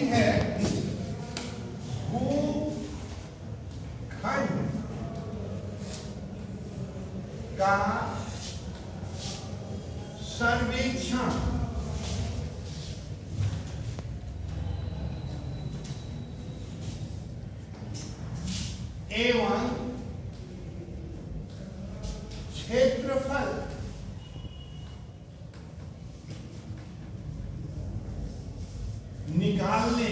है भूखंड का सर्वेक्षण एवं क्षेत्रफल निकालने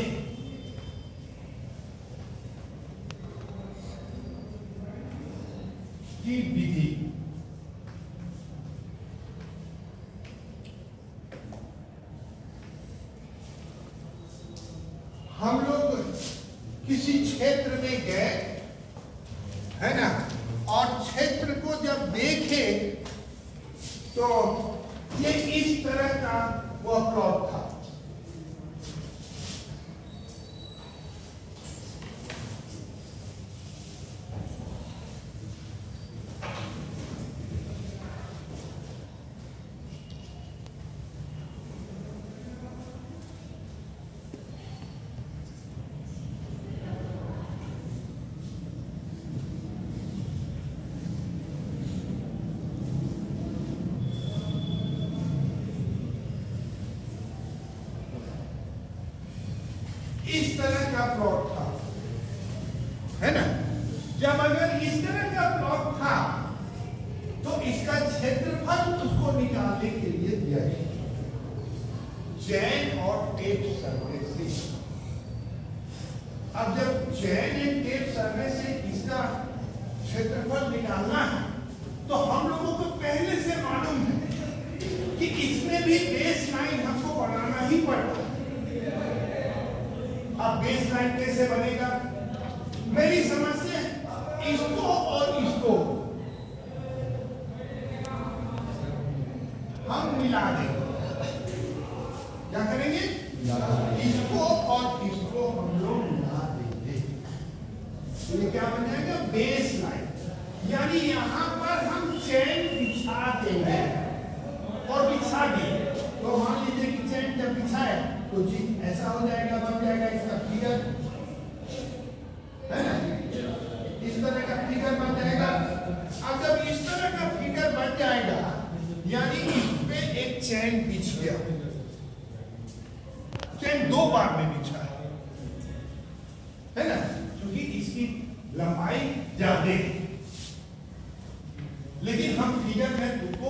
की विधि। हम लोग किसी क्षेत्र में गए है ना, और क्षेत्र को जब देखे तो ये इस तरह का वह प्लॉट था। इस तरह का प्लॉट था, है ना। जब अगर इस तरह का प्लॉट था तो इसका क्षेत्रफल उसको निकालने के लिए दिया गया चैन और टेप सर्वे से। अब जब चैन एंड टेप सर्वे से इसका क्षेत्रफल निकालना है तो हम लोगों को पहले से मालूम है कि इसमें भी बेस लाइन हमको बनाना ही पड़ता है। अब बेस लाइन कैसे बनेगा, मेरी समझ से इसको और इसको हम मिला देंगे। क्या करेंगे, इसको और इसको हम लोग मिला देंगे। ये क्या बन जाएगा, बेस लाइन। यानी यहां पर हम चैन बिछा देंगे और बिछा देंगे तो मान लीजिए कि चैन जब बिछाए तो जी ऐसा हो जाएगा, बन जाएगा इसका फिगर, है ना, इस तरह का फिगर बन जाएगा। अब जब इस तरह का फिगर बन जाएगा यानी इस पे एक चैन बिछ गया, चैन दो बार में बिछा है ना, क्योंकि इसकी लंबाई ज्यादा है। लेकिन हम फिगर में तुमको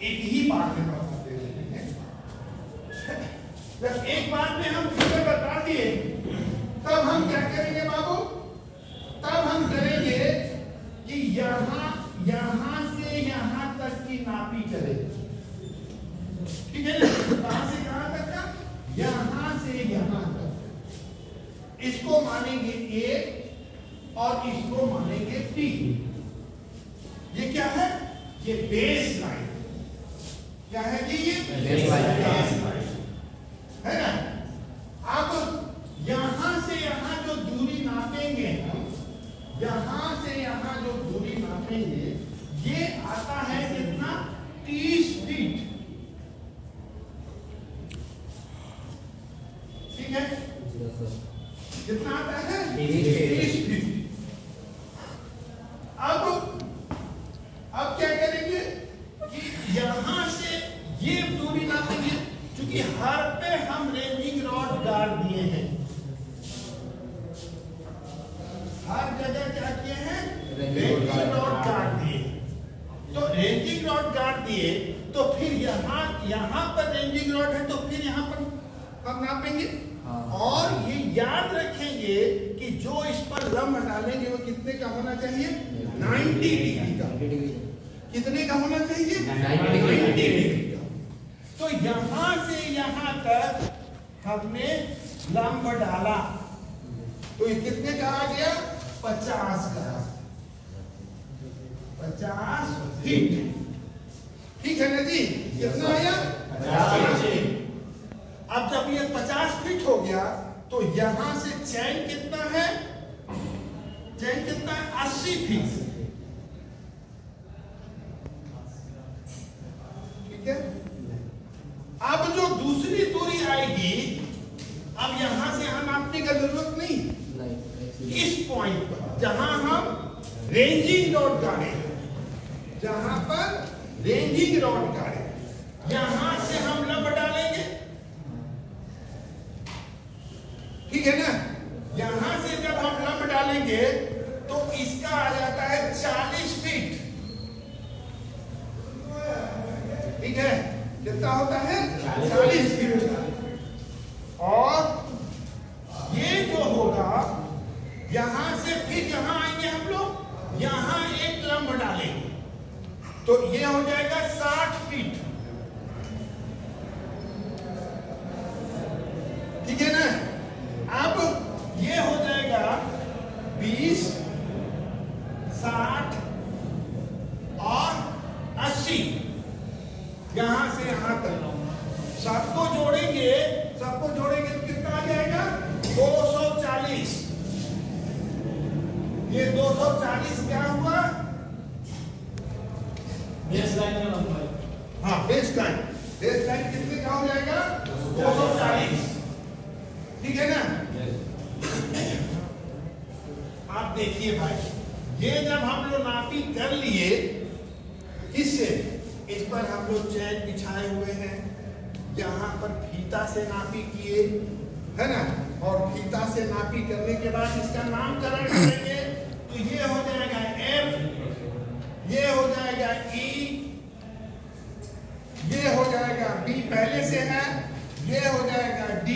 एक ही बार में बता दे रहे हैं। जब एक बार में हम फिगर बता दिए तब हम क्या करेंगे बाबू, तब हम करेंगे कि यहां से यहां तक की नापी करेंगे। ठीक है ना, कहां से कहां तक का, यहां से यहां तक। इसको मानेंगे A और इसको मानेंगे P। ये क्या है, ये बेस लाइन। क्या है जी, ये बेस लाइन है ना। अब यहां से यहां जो दूरी नापेंगे हम, यहां से यहां जो दूरी नापेंगे ये आता है कितना, 30 फीट। ठीक है, कितना आता है, 30 फीट। अब क्या करेंगे कि यहां से ये दूरी नापेंगे, क्योंकि हर पे हम रेंजिंग रॉड गाड़ दिए हैं, हर जगह क्या किए हैं, रेंजिंग रॉड गाड़ दिए। तो रेंजिंग रॉड गाड़ दिए तो फिर यहां पर रेंजिंग रॉड है तो फिर यहां पर हम नापेंगे। और ये याद रखेंगे कि जो इस पर लंब डालेंगे वो कितने का होना चाहिए, 90 डिग्री का। कितने का होना चाहिए, 90 डिग्री का। तो यहां से यहां तक हमने लंब डाला तो ये कितने का आ गया, 50 का, 50 फीट। ठीक है ना जी, कितना आया, 50 फीट। अब जब ये 50 फीट हो गया तो यहां से चैन कितना है, चैन कितना है, 80 फीट। ठीक है। अब जो दूसरी दूरी आएगी, अब यहां से हम नापने का जरूरत नहीं, इस पॉइंट पर जहां हम रेंजिंग रॉड गाड़े, जहां पर रेंजिंग रॉड गाड़े, यहां से हम लंब डालेंगे, ठीक है ना। यहां से जब हम लंब डालेंगे तो इसका आ जाता है 40 फीट, ठीक है। कितना होता है? 40 फीट। और ये जो होगा, यहां से फिर यहां आएंगे हम लोग, यहां एक लंब डालेंगे तो ये हो जाएगा 60 फीट, ठीक है ना। अब ये हो जाएगा 20, 60 और 80, यहां से यहां तक सबको जोड़ेंगे, सबको जोड़ेंगे तो कितना आ जाएगा? 240। ये 240 क्या हुआ? बेस लाइन का लंबाई। हाँ, बेस लाइन। बेस लाइन कितने का हो जाएगा? 240, ठीक है ना। आप देखिए भाई, ये जब हम लोग नापी कर लिए, इससे इस पर हम लोग चैन बिछाए हुए हैं, यहाँ पर फीता से नापी किए, है ना। और फीता से नापी करने के बाद इसका नामकरण करेंगे तो ये हो जाएगा F, ये हो जाएगा E, ये हो जाएगा B पहले से है, ये हो जाएगा D,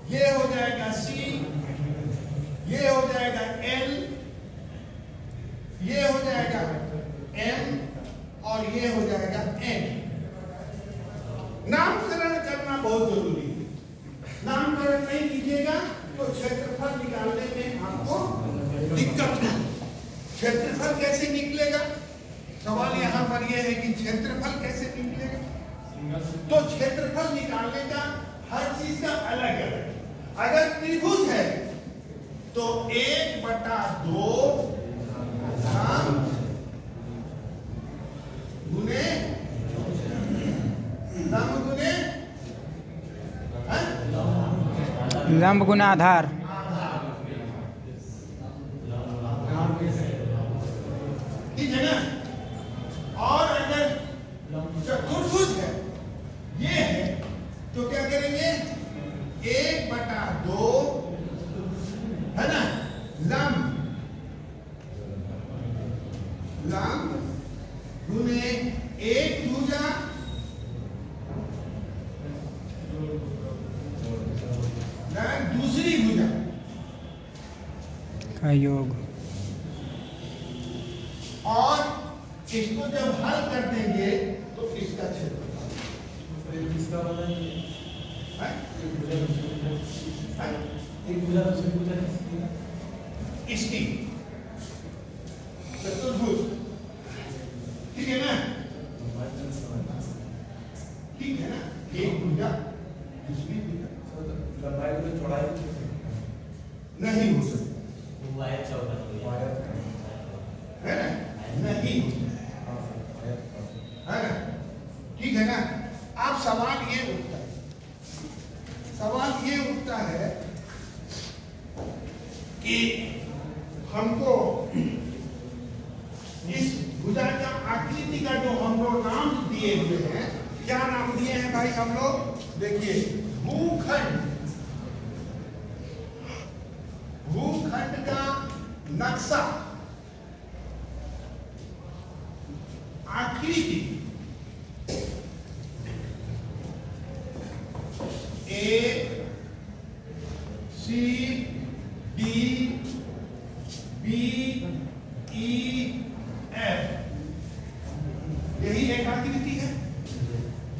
ये हो जाएगा C, ये हो जाएगा L, ये हो जाएगा M और ये हो जाएगा N। नामकरण करना बहुत जरूरी है। नामकरण नहीं कीजिएगा तो क्षेत्रफल निकालने में आपको दिक्कत है। क्षेत्रफल कैसे निकलेगा? सवाल यहाँ पर यह है कि क्षेत्रफल कैसे निकलेगा। तो क्षेत्रफल निकालने का हर चीज का अलग अलग। अगर त्रिभुज है तो 1/2 गुने लंब गुने लंब गुना आधार, ठीक है ना। और अगर चतुर्भुज है, ये है, तो क्या करेंगे? 1/2 है ना, लंब गुने एक भुजा दूसरी भुजा का योग। और इसको जब हल कर देंगे तो इसका क्षेत्रफल इसकी चतुर्भुज, ठीक है ना, ठीक है ना। एक भुजा दूसरी भुजा नहीं हो सकती, है ना, नहीं है ना, ठीक है ना। अब सवाल ये उठता है कि हमको इस भुजा का आकृति का जो हम लोग नाम दिए हुए हैं, क्या नाम दिए हैं भाई हम लोग? देखिए, भूखंड का नक्शा, आकृति ACDBEF, यही एक आकृति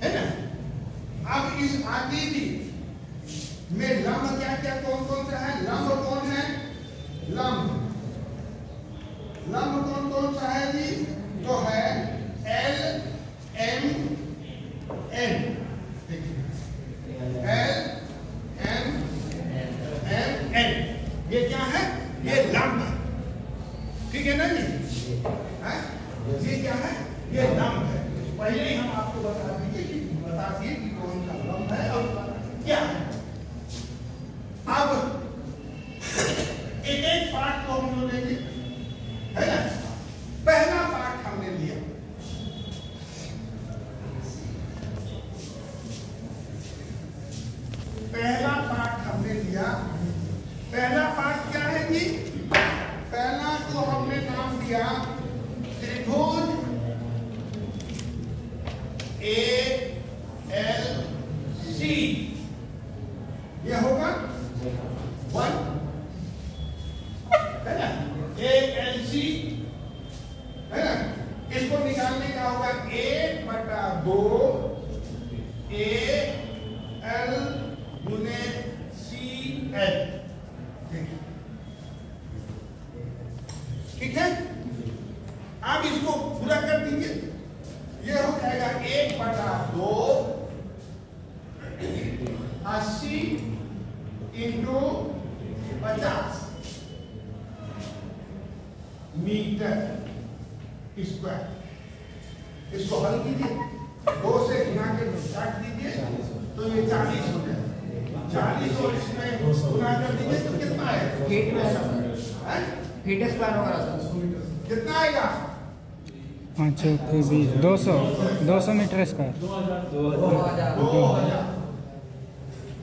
है ना। अब इस आकृति में लंब क्या क्या कौन कौन सा है? लंब कौन है? लंब कौन कौन सा है जी? तो है L M N, L M N, ये क्या है? ये लंब है, ठीक है ना जी। ये क्या है? ये लंब है। पहले ही हम आपको बता दिए कि कौन सा लंब है और क्या है। अब एक एक पार्ट को हम लोग लेंगे, है ना। पहला पार्ट हमने लिया, पहला पार्ट क्या है जी? पहला को हमने नाम दिया त्रिभुज ALC। यह होगा 1, है ना, ALC, है ना। इसको निकालने का होगा 1/2 AL गुने CL। ठीक है, आप इसको पूरा कर दीजिए। ये हो जाएगा 1/2 80 इंटू 50 मीटर स्क्वायर। इसको हल कीजिए, 2 से गुना के काट दीजिए तो ये 40 हो जाए। 40 और इसमें गुना कर दीजिए तो कितना है? फीट स्क्वायर होगा कितना आएगा? 5 के 20 200 मीटर स्क्वायर।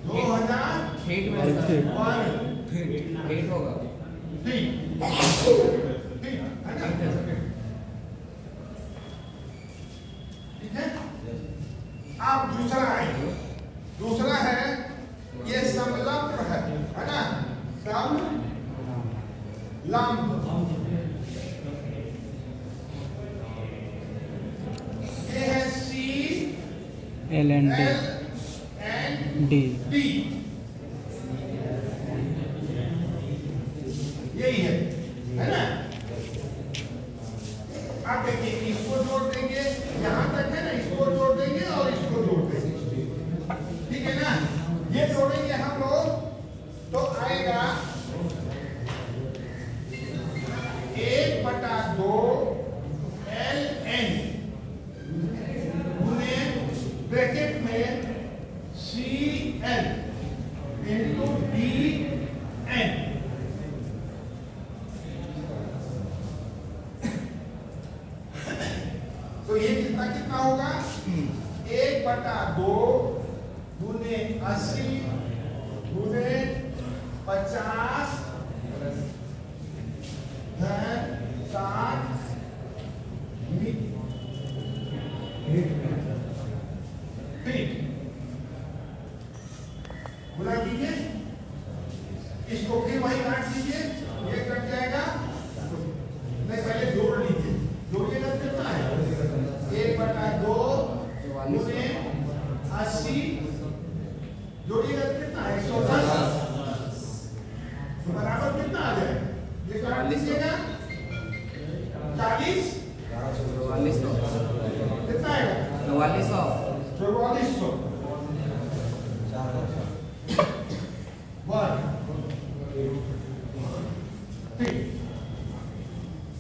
2000 फीट में फीट होगा। ठीक है। अब दूसरा आएगा, दूसरा है ये समलंब है ना, समलंब। ये है L and D। यही है ना। आप देखिए, इसको जोड़ देंगे, यहां तक है ना, इसको जोड़ देंगे और इसको जोड़ देंगे, ठीक है ना। ये जोड़ेंगे हम लोग तो आएगा 1/2 LN गुने ब्रैकेट में CL इंटू DN। तो ये कितना होगा? 1/2 गुने 80 गुने 50 धन 60 फीट। गुना कीजिए, इसको फिर वही काट दीजिए, ये कट जाएगा। नहीं, पहले जोड़ लीजिए, जोड़िएगा कितना है? 1/2 गुने 80 जोड़िएगा कितना है? 110 बराबर कितना आ जाए? ये काट लीजिएगा 40 कितना आएगा? 4400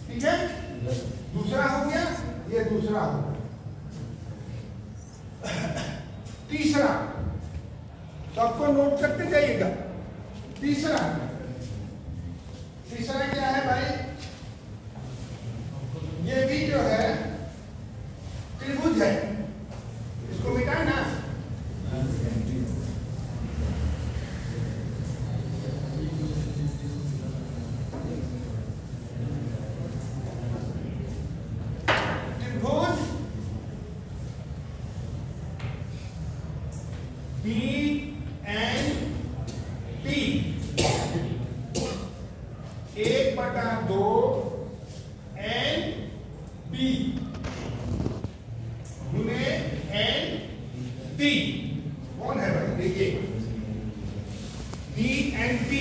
ठीक है। दूसरा हो गया, ये दूसरा हो गया। तीसरा, सबको नोट करते जाइएगा। तीसरा क्या है भाई? ये भी जो है त्रिभुज है, इसको मिटाना। त्रिभुज BNP 1/2 NB गुने NP। कौन है भाई? देखिए, BNP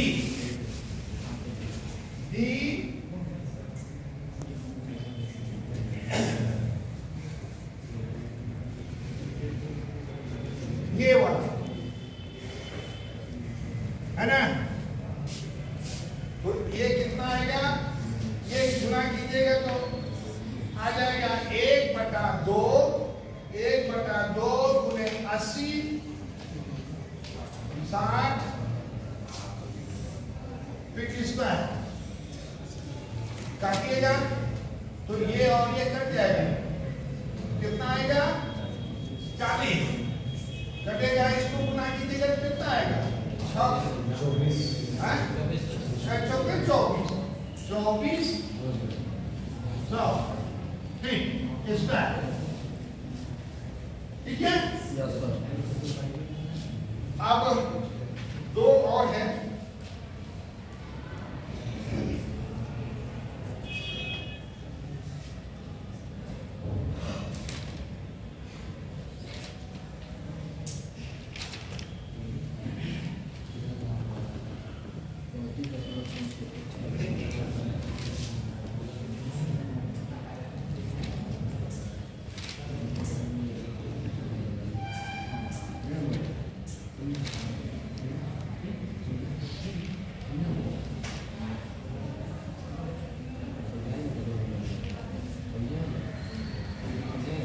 ये वाला है ना। तो ये कितना आएगा? ये गुना कीजिएगा तो आ जाएगा 1/2 60 फीट स्क्वायर काटिएगा तो ये और ये कट जाएगा, कितना आएगा 40, कटेगा इसको गुना कीजिएगा तो कितना आएगा 24 फीट स्क्वायर। ठीक है, यस सर। अब दो और है,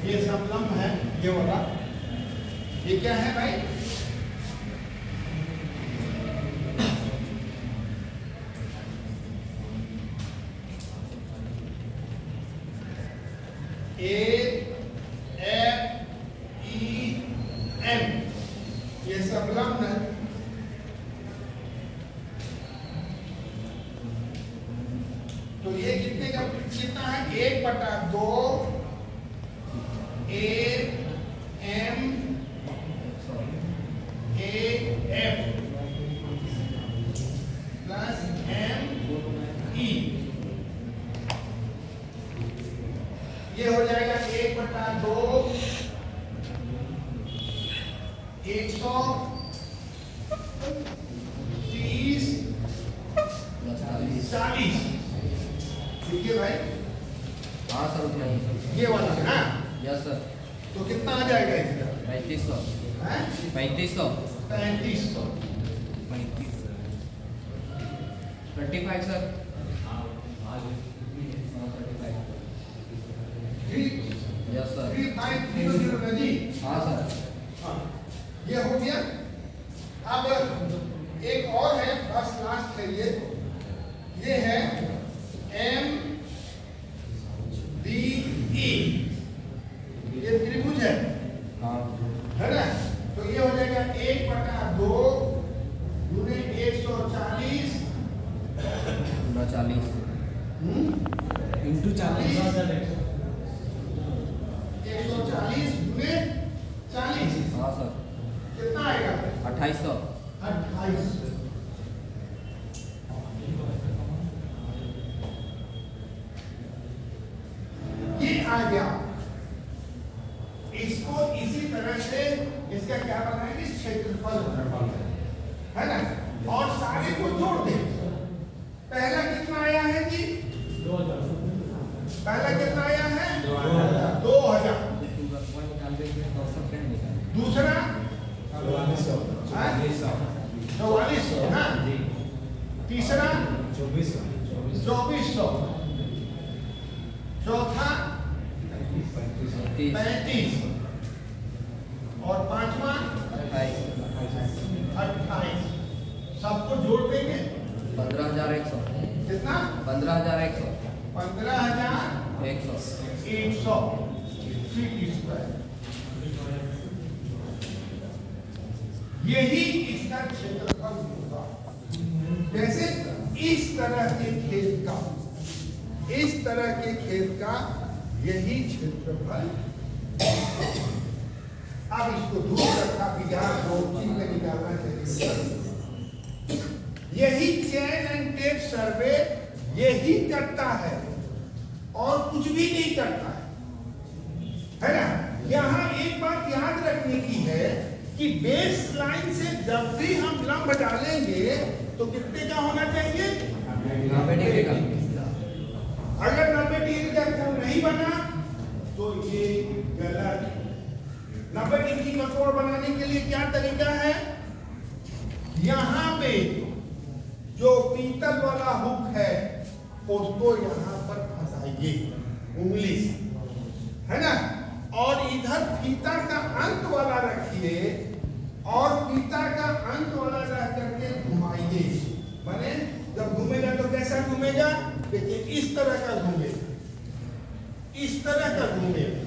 ये समलंब है, ये वाला, ये क्या है भाई? AFEM, ये समलंब है। तो ये कितने का कितना है? 1/2 AM AF प्लस ME, ये हो जाएगा 1/2 130 40। ठीक है भाई, हाँ सर उतना ही। ये वाला है ना? Yes sir. तो कितना आ जाएगा इसका? 3500। हैं? 3500। 3500। 35 सर। 3 yes sir. 3500 का जी। हाँ सर। हाँ, ये हो गया। अब एक और है, बस लास्ट है ये है MDE, ये त्रिभुज है, हाँ है ना? तो ये हो जाएगा 1/2 गुने 140 40 इंटू 40 140 गुने 40, हाँ सर। कितना आएगा? 2800। 28। ये आ गया। इसको इसी तरह से इसका क्या बनाएंगे? क्षेत्रफल है ना? और सारे को जोड़ दें। पहला कितना आया है जी? 2000। पहला कितना आया है? 2000। दूसरा 4400 ना? तीसरा 2400। चौथा 35 और पांचवा 28। सबको जोड़ देंगे 15100। कितना? 15100। 15100 फीट स्क्वायर। यही इसका क्षेत्रफल होगा। जैसे इस तरह के खेत का यही क्षेत्रफल। अब इसको दूर रखा विज्ञान में निकालना चाहिए। यही चेन एंड टेप सर्वे यही करता है और कुछ भी नहीं करता है ना? यहाँ एक बात याद रखने की है कि बेस लाइन से जब भी हम लंब डालेंगे तो कितने का होना चाहिए? 90 डिग्री का। अगर 90 डिग्री का कोण नहीं बना तो ये गलत। 90 डिग्री का कोण बनाने के लिए क्या तरीका है? यहाँ पे जो पीतल वाला हुक है उसको यहाँ पर फंसाइए उंगली से, है ना? और इधर फीता का अंत वाला रखिए और फीता का अंत वाला रह करके घुमाइए। माने जब घूमेगा तो कैसा घूमेगा? देखिए इस तरह का घूमेगा, इस तरह का घूमेगा,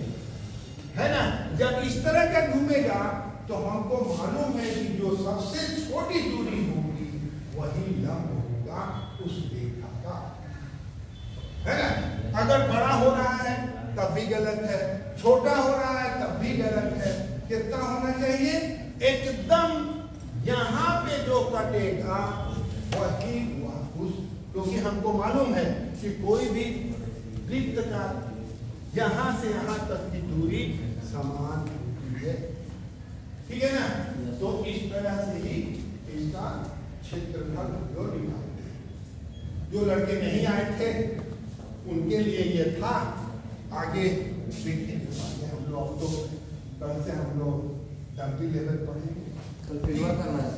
है ना। जब इस तरह का घूमेगा तो हमको मालूम है कि जो सबसे छोटी दूरी होगी वही लंब होगा उस रेखा का, है ना। अगर बड़ा हो रहा है तब भी गलत है, छोटा हो रहा है तब भी गलत है। कितना होना चाहिए? एकदम यहाँ पे जो कटेगा वही हुआ उस, क्योंकि हमको मालूम है कि कोई भी वृत्त का यहाँ से यहाँ तक की दूरी समान है, ठीक है ना। तो इस तरह से ही इसका क्षेत्रफल हम लोग निकालते हैं। जो लड़के नहीं आए थे उनके लिए ये था। आगे देखिए हम लोग, तो कल से हम लोग डब्बी लेवल पढ़ेंगे। कल फिर करना है।